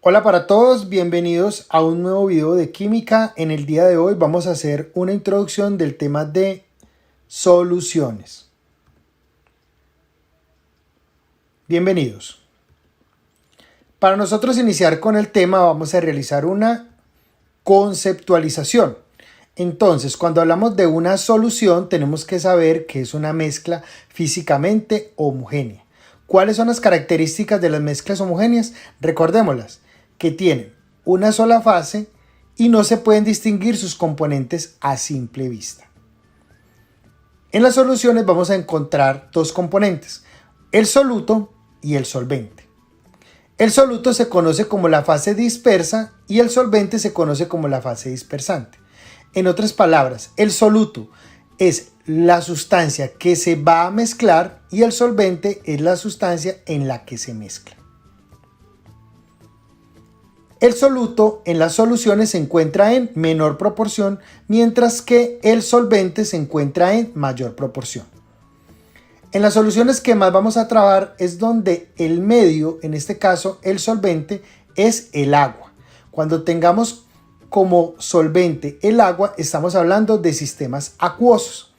Hola para todos, bienvenidos a un nuevo video de química. En el día de hoy vamos a hacer una introducción del tema de soluciones. Bienvenidos. Para nosotros iniciar con el tema vamos a realizar una conceptualización. Entonces, cuando hablamos de una solución tenemos que saber que es una mezcla físicamente homogénea. ¿Cuáles son las características de las mezclas homogéneas? Recordémoslas, que tienen una sola fase y no se pueden distinguir sus componentes a simple vista. En las soluciones vamos a encontrar dos componentes, el soluto y el solvente. El soluto se conoce como la fase dispersa y el solvente se conoce como la fase dispersante. En otras palabras, el soluto es la sustancia que se va a mezclar y el solvente es la sustancia en la que se mezcla. El soluto en las soluciones se encuentra en menor proporción, mientras que el solvente se encuentra en mayor proporción. En las soluciones que más vamos a trabajar es donde el medio, en este caso el solvente, es el agua. Cuando tengamos como solvente el agua, estamos hablando de sistemas acuosos.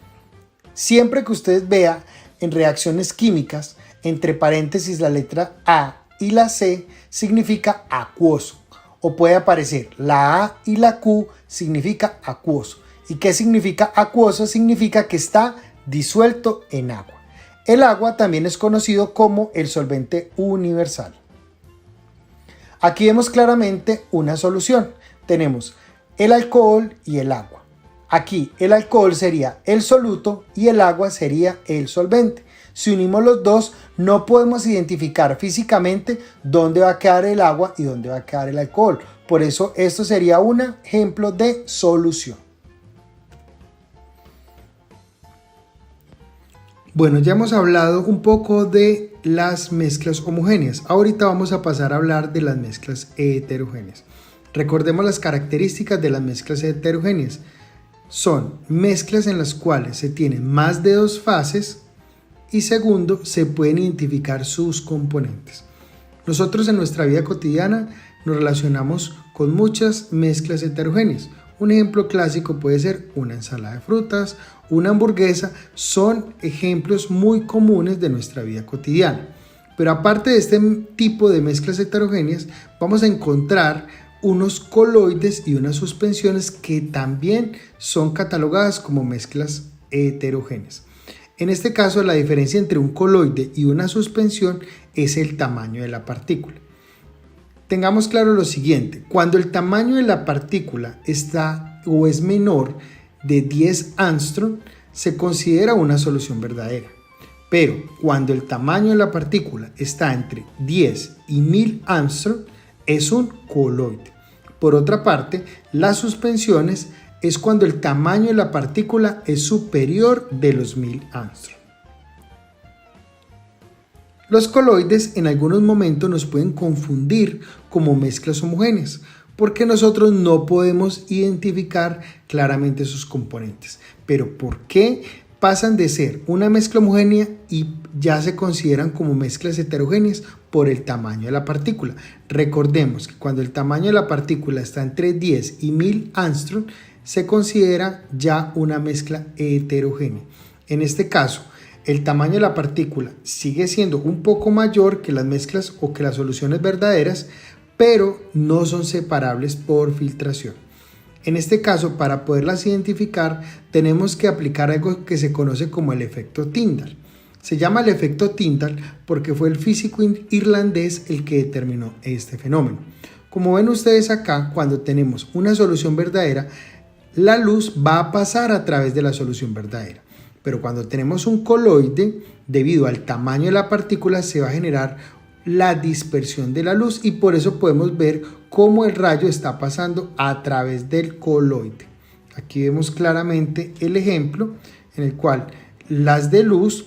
Siempre que ustedes vean en reacciones químicas, entre paréntesis la letra A y la C, significa acuoso. O puede aparecer la A y la Q, significa acuoso. ¿Y qué significa acuoso? Significa que está disuelto en agua. El agua también es conocido como el solvente universal. Aquí vemos claramente una solución. Tenemos el alcohol y el agua. Aquí el alcohol sería el soluto y el agua sería el solvente. Si unimos los dos, no podemos identificar físicamente dónde va a quedar el agua y dónde va a quedar el alcohol. Por eso esto sería un ejemplo de solución. Bueno, ya hemos hablado un poco de las mezclas homogéneas. Ahorita vamos a pasar a hablar de las mezclas heterogéneas. Recordemos las características de las mezclas heterogéneas. Son mezclas en las cuales se tienen más de dos fases y segundo, se pueden identificar sus componentes. Nosotros en nuestra vida cotidiana nos relacionamos con muchas mezclas heterogéneas. Un ejemplo clásico puede ser una ensalada de frutas, una hamburguesa, son ejemplos muy comunes de nuestra vida cotidiana. Pero aparte de este tipo de mezclas heterogéneas, vamos a encontrar unos coloides y unas suspensiones que también son catalogadas como mezclas heterogéneas. En este caso, la diferencia entre un coloide y una suspensión es el tamaño de la partícula. Tengamos claro lo siguiente, cuando el tamaño de la partícula está o es menor de 10 angstrom, se considera una solución verdadera. Pero cuando el tamaño de la partícula está entre 10 y 1000 angstrom, es un coloide. Por otra parte, las suspensiones es cuando el tamaño de la partícula es superior de los 1000 angstrom. Los coloides en algunos momentos nos pueden confundir como mezclas homogéneas, porque nosotros no podemos identificar claramente sus componentes. Pero ¿por qué pasan de ser una mezcla homogénea y ya se consideran como mezclas heterogéneas? Por el tamaño de la partícula. Recordemos que cuando el tamaño de la partícula está entre 10 y 1000 angstrom, se considera ya una mezcla heterogénea. En este caso, el tamaño de la partícula sigue siendo un poco mayor que las mezclas o que las soluciones verdaderas, pero no son separables por filtración. En este caso, para poderlas identificar, tenemos que aplicar algo que se conoce como el efecto Tyndall. Se llama el efecto Tyndall porque fue el físico irlandés el que determinó este fenómeno. Como ven ustedes acá, cuando tenemos una solución verdadera, la luz va a pasar a través de la solución verdadera. Pero cuando tenemos un coloide, debido al tamaño de la partícula, se va a generar la dispersión de la luz y por eso podemos ver cómo el rayo está pasando a través del coloide. Aquí vemos claramente el ejemplo en el cual las de luz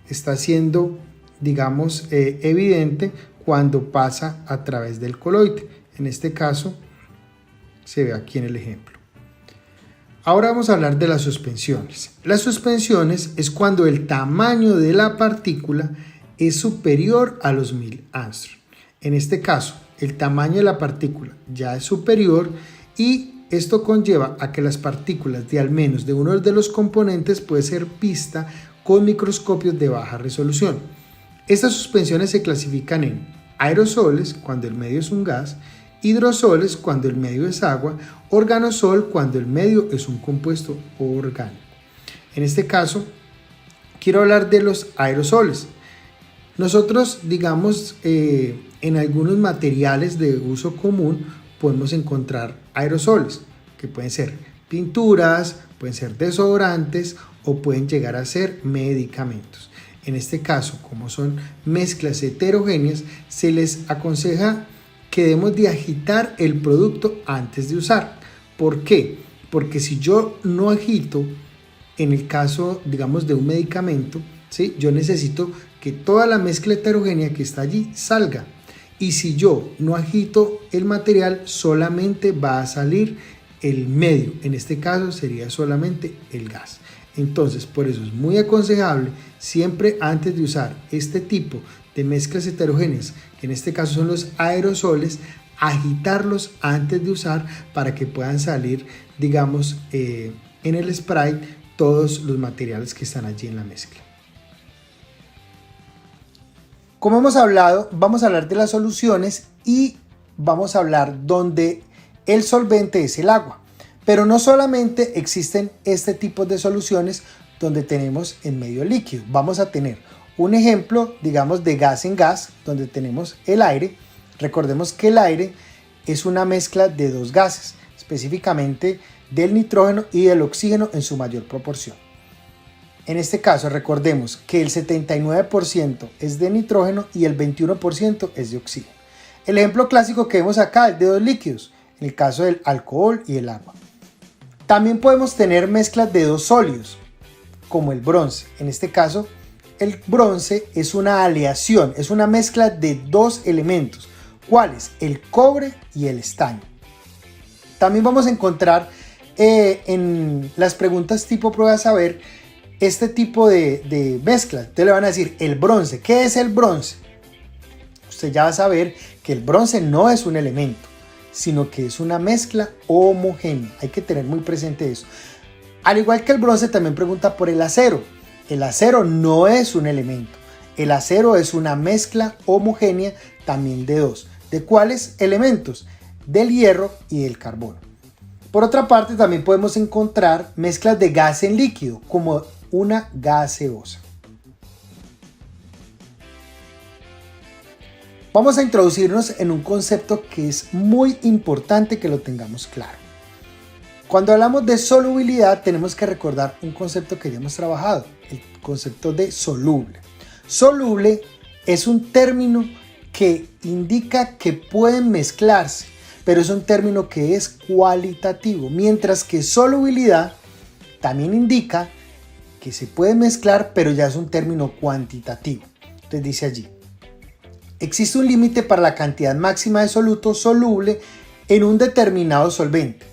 está siendo, digamos, evidente cuando pasa a través del coloide. En este caso, se ve aquí en el ejemplo. Ahora vamos a hablar de las suspensiones. Las suspensiones es cuando el tamaño de la partícula es superior a los 1000 angstrom. En este caso, el tamaño de la partícula ya es superior y esto conlleva a que las partículas de al menos de uno de los componentes puede ser vista con microscopios de baja resolución. Estas suspensiones se clasifican en aerosoles cuando el medio es un gas, hidrosoles cuando el medio es agua, organosol cuando el medio es un compuesto orgánico. En este caso, quiero hablar de los aerosoles. Nosotros, digamos, en algunos materiales de uso común podemos encontrar aerosoles, que pueden ser pinturas, pueden ser desodorantes o pueden llegar a ser medicamentos. En este caso, como son mezclas heterogéneas, se les aconseja que debemos de agitar el producto antes de usar. ¿Por qué? Porque si yo no agito, en el caso, digamos, de un medicamento, ¿sí?, yo necesito que toda la mezcla heterogénea que está allí salga. Y si yo no agito el material, solamente va a salir el medio. En este caso sería solamente el gas. Entonces, por eso es muy aconsejable siempre antes de usar este tipo de mezclas heterogéneas, que en este caso son los aerosoles, agitarlos antes de usar para que puedan salir, digamos, en el spray todos los materiales que están allí en la mezcla. Como hemos hablado, vamos a hablar de las soluciones y vamos a hablar donde el solvente es el agua. Pero no solamente existen este tipo de soluciones donde tenemos en medio líquido. Vamos a tener un ejemplo, digamos, de gas en gas, donde tenemos el aire. Recordemos que el aire es una mezcla de dos gases, específicamente del nitrógeno y del oxígeno en su mayor proporción. En este caso, recordemos que el 79% es de nitrógeno y el 21% es de oxígeno. El ejemplo clásico que vemos acá es de dos líquidos, en el caso del alcohol y el agua. También podemos tener mezclas de dos sólidos, como el bronce. En este caso, el bronce es una aleación, es una mezcla de dos elementos, ¿cuáles? El cobre y el estaño. También vamos a encontrar en las preguntas tipo prueba de saber este tipo de mezclas. Ustedes le van a decir el bronce. ¿Qué es el bronce? Usted ya va a saber que el bronce no es un elemento, sino que es una mezcla homogénea. Hay que tener muy presente eso. Al igual que el bronce, también pregunta por el acero. El acero no es un elemento. El acero es una mezcla homogénea también de dos. ¿De cuáles elementos? Del hierro y del carbono. Por otra parte, también podemos encontrar mezclas de gas en líquido, como una gaseosa. Vamos a introducirnos en un concepto que es muy importante que lo tengamos claro. Cuando hablamos de solubilidad, tenemos que recordar un concepto que ya hemos trabajado, el concepto de soluble. Soluble es un término que indica que pueden mezclarse, pero es un término que es cualitativo, mientras que solubilidad también indica que se puede mezclar, pero ya es un término cuantitativo. Entonces dice allí, existe un límite para la cantidad máxima de soluto soluble en un determinado solvente.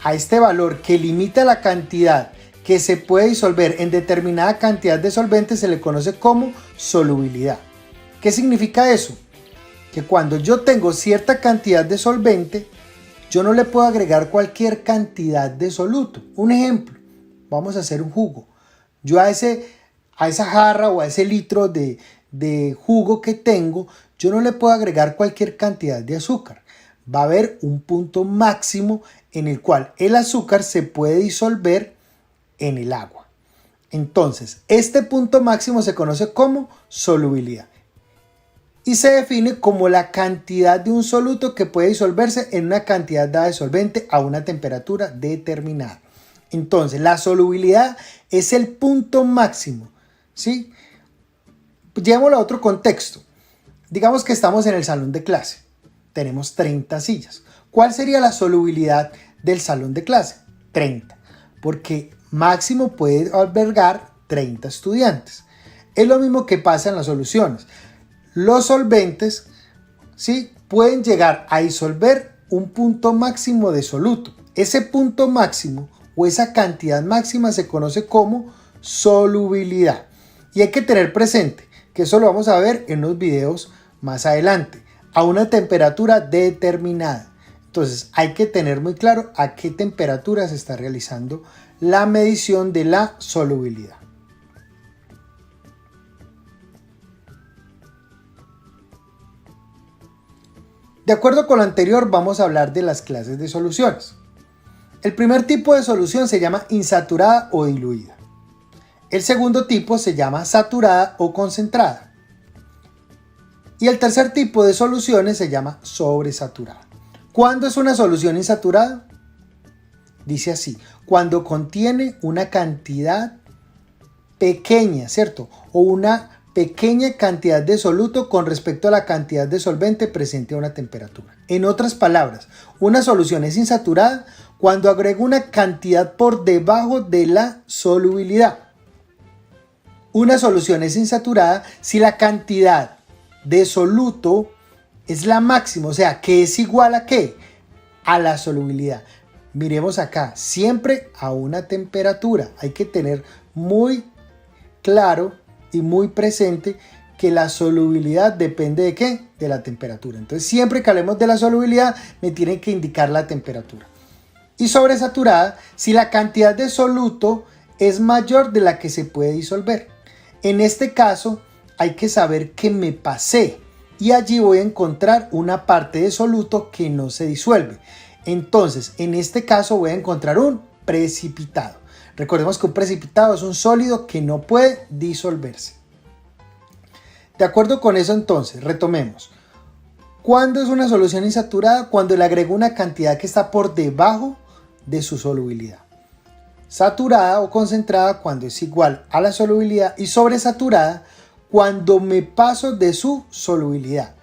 A este valor que limita la cantidad que se puede disolver en determinada cantidad de solvente se le conoce como solubilidad. ¿Qué significa eso? Que cuando yo tengo cierta cantidad de solvente, yo no le puedo agregar cualquier cantidad de soluto. Un ejemplo, vamos a hacer un jugo. Yo a esa jarra o a ese litro de jugo que tengo, yo no le puedo agregar cualquier cantidad de azúcar. Va a haber un punto máximo en el cual el azúcar se puede disolver en el agua. Entonces, este punto máximo se conoce como solubilidad y se define como la cantidad de un soluto que puede disolverse en una cantidad dada de solvente a una temperatura determinada. Entonces, la solubilidad es el punto máximo, ¿sí? Llevémoslo a otro contexto. Digamos que estamos en el salón de clase. Tenemos 30 sillas. ¿Cuál sería la solubilidad del salón de clase? 30. Porque máximo puede albergar 30 estudiantes. Es lo mismo que pasa en las soluciones. Los solventes, ¿sí?, pueden llegar a disolver un punto máximo de soluto. Ese punto máximo o esa cantidad máxima se conoce como solubilidad. Y hay que tener presente que eso lo vamos a ver en los videos más adelante. a una temperatura determinada. Entonces hay que tener muy claro a qué temperatura se está realizando la medición de la solubilidad. De acuerdo con lo anterior, vamos a hablar de las clases de soluciones. El primer tipo de solución se llama insaturada o diluida. El segundo tipo se llama saturada o concentrada. Y el tercer tipo de soluciones se llama sobresaturada. ¿Cuándo es una solución insaturada? Dice así, cuando contiene una cantidad pequeña, ¿cierto? O una pequeña cantidad de soluto con respecto a la cantidad de solvente presente a una temperatura. En otras palabras, una solución es insaturada cuando agrega una cantidad por debajo de la solubilidad. Una solución es insaturada si la cantidad de soluto es la máxima, o sea, que es igual a ¿qué? A la solubilidad. Miremos acá, siempre a una temperatura. Hay que tener muy claro y muy presente que la solubilidad depende de ¿qué? De la temperatura. Entonces siempre que hablemos de la solubilidad me tienen que indicar la temperatura. Y sobresaturada si la cantidad de soluto es mayor de la que se puede disolver. En este caso hay que saber que me pasé y allí voy a encontrar una parte de soluto que no se disuelve. Entonces en este caso voy a encontrar un precipitado. Recordemos que un precipitado es un sólido que no puede disolverse. De acuerdo con eso, entonces, retomemos. ¿Cuándo es una solución insaturada? Cuando le agrego una cantidad que está por debajo de su solubilidad. Saturada o concentrada cuando es igual a la solubilidad y sobresaturada cuando me paso de su solubilidad.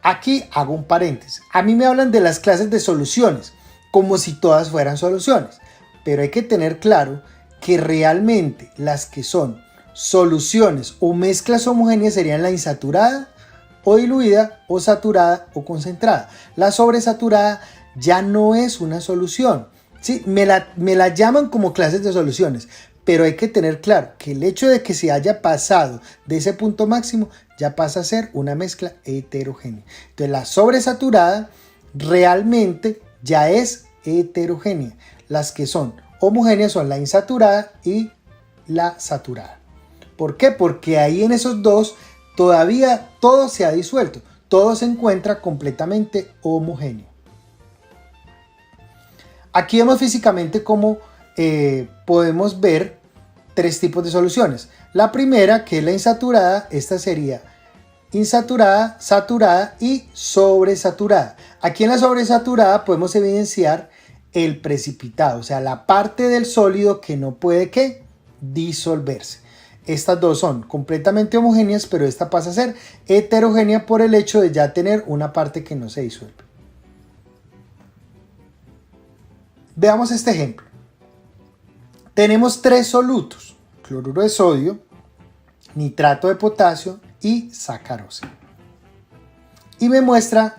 Aquí hago un paréntesis. A mí me hablan de las clases de soluciones como si todas fueran soluciones. Pero hay que tener claro que realmente las que son soluciones o mezclas homogéneas serían la insaturada o diluida o saturada o concentrada. La sobresaturada ya no es una solución. ¿Sí? Me la llaman como clases de soluciones, pero hay que tener claro que el hecho de que se haya pasado de ese punto máximo ya pasa a ser una mezcla heterogénea. Entonces la sobresaturada realmente ya es heterogénea. Las que son homogéneas son la insaturada y la saturada. ¿Por qué? Porque ahí en esos dos todavía todo se ha disuelto. Todo se encuentra completamente homogéneo. Aquí vemos físicamente cómo podemos ver tres tipos de soluciones. La primera, que es la insaturada, esta sería insaturada, saturada y sobresaturada. Aquí en la sobresaturada podemos evidenciar el precipitado, o sea, la parte del sólido que no puede ¿qué? Disolverse. Estas dos son completamente homogéneas, pero esta pasa a ser heterogénea por el hecho de ya tener una parte que no se disuelve. Veamos este ejemplo. Tenemos tres solutos: cloruro de sodio, nitrato de potasio y sacarosa. Y me muestra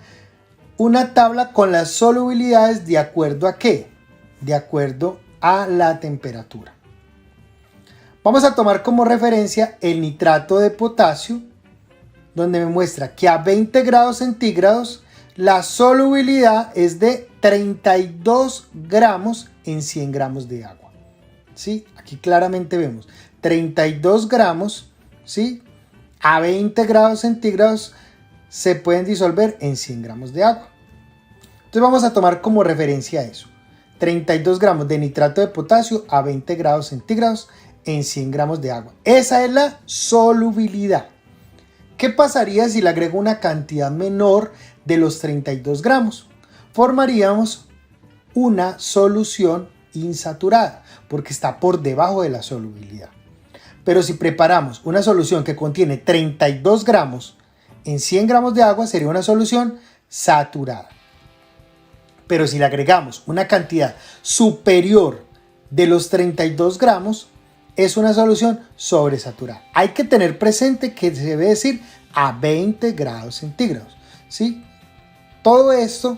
una tabla con las solubilidades de acuerdo a ¿qué? De acuerdo a la temperatura. Vamos a tomar como referencia el nitrato de potasio, donde me muestra que a 20 grados centígrados la solubilidad es de 32 gramos en 100 gramos de agua. ¿Sí? Aquí claramente vemos 32 gramos, ¿sí? A 20 grados centígrados se pueden disolver en 100 gramos de agua. Entonces vamos a tomar como referencia eso. 32 gramos de nitrato de potasio a 20 grados centígrados en 100 gramos de agua. Esa es la solubilidad. ¿Qué pasaría si le agrego una cantidad menor de los 32 gramos? Formaríamos una solución insaturada porque está por debajo de la solubilidad. Pero si preparamos una solución que contiene 32 gramos en 100 gramos de agua, sería una solución saturada. Pero si le agregamos una cantidad superior de los 32 gramos, es una solución sobresaturada. Hay que tener presente que se debe decir a 20 grados centígrados, ¿sí? Todo esto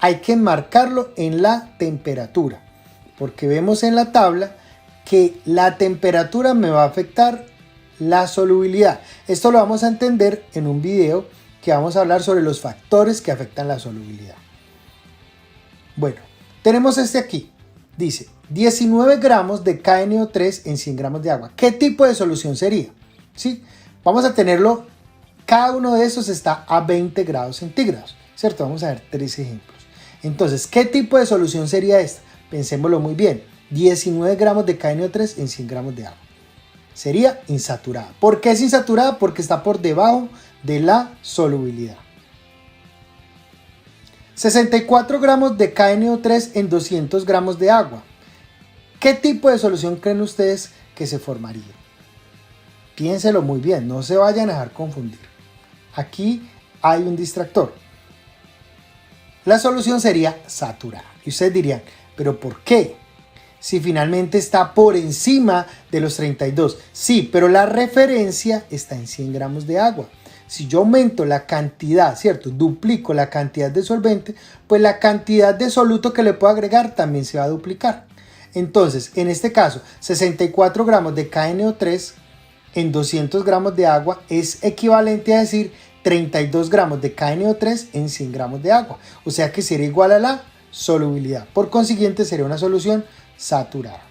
hay que enmarcarlo en la temperatura, porque vemos en la tabla que la temperatura me va a afectar la solubilidad. Esto lo vamos a entender en un video que vamos a hablar sobre los factores que afectan la solubilidad. Bueno, tenemos este aquí. Dice 19 gramos de KNO3 en 100 gramos de agua. ¿Qué tipo de solución sería? ¿Sí? Vamos a tenerlo, cada uno de esos está a 20 grados centígrados, ¿cierto? Vamos a ver 3 ejemplos. Entonces, ¿qué tipo de solución sería esta? Pensémoslo muy bien. 19 gramos de KNO3 en 100 gramos de agua. Sería insaturada. ¿Por qué es insaturada? Porque está por debajo de la solubilidad. 64 gramos de KNO3 en 200 gramos de agua. ¿Qué tipo de solución creen ustedes que se formaría? Piénselo muy bien, no se vayan a dejar confundir. Aquí hay un distractor. La solución sería saturada. Y ustedes dirían, ¿pero por qué? Si finalmente está por encima de los 32. Sí, pero la referencia está en 100 gramos de agua. Si yo aumento la cantidad, ¿cierto? Duplico la cantidad de solvente, pues la cantidad de soluto que le puedo agregar también se va a duplicar. Entonces, en este caso, 64 gramos de KNO3 en 200 gramos de agua es equivalente a decir 32 gramos de KNO3 en 100 gramos de agua. O sea que sería igual a la solubilidad. Por consiguiente, sería una solución saturada.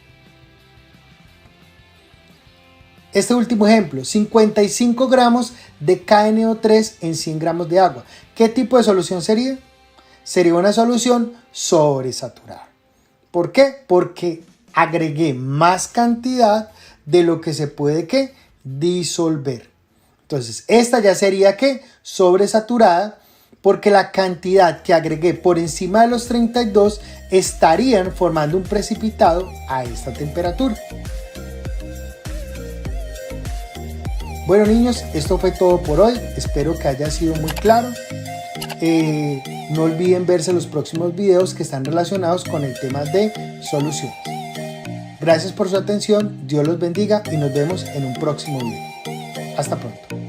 Este último ejemplo, 55 gramos de KNO3 en 100 gramos de agua. ¿Qué tipo de solución sería? Sería una solución sobresaturada. ¿Por qué? Porque agregué más cantidad de lo que se puede ¿qué? Disolver. Entonces, esta ya sería ¿qué? Sobresaturada, porque la cantidad que agregué por encima de los 32 estarían formando un precipitado a esta temperatura. Bueno niños, esto fue todo por hoy, espero que haya sido muy claro. No olviden verse los próximos videos que están relacionados con el tema de soluciones. Gracias por su atención, Dios los bendiga y nos vemos en un próximo video. Hasta pronto.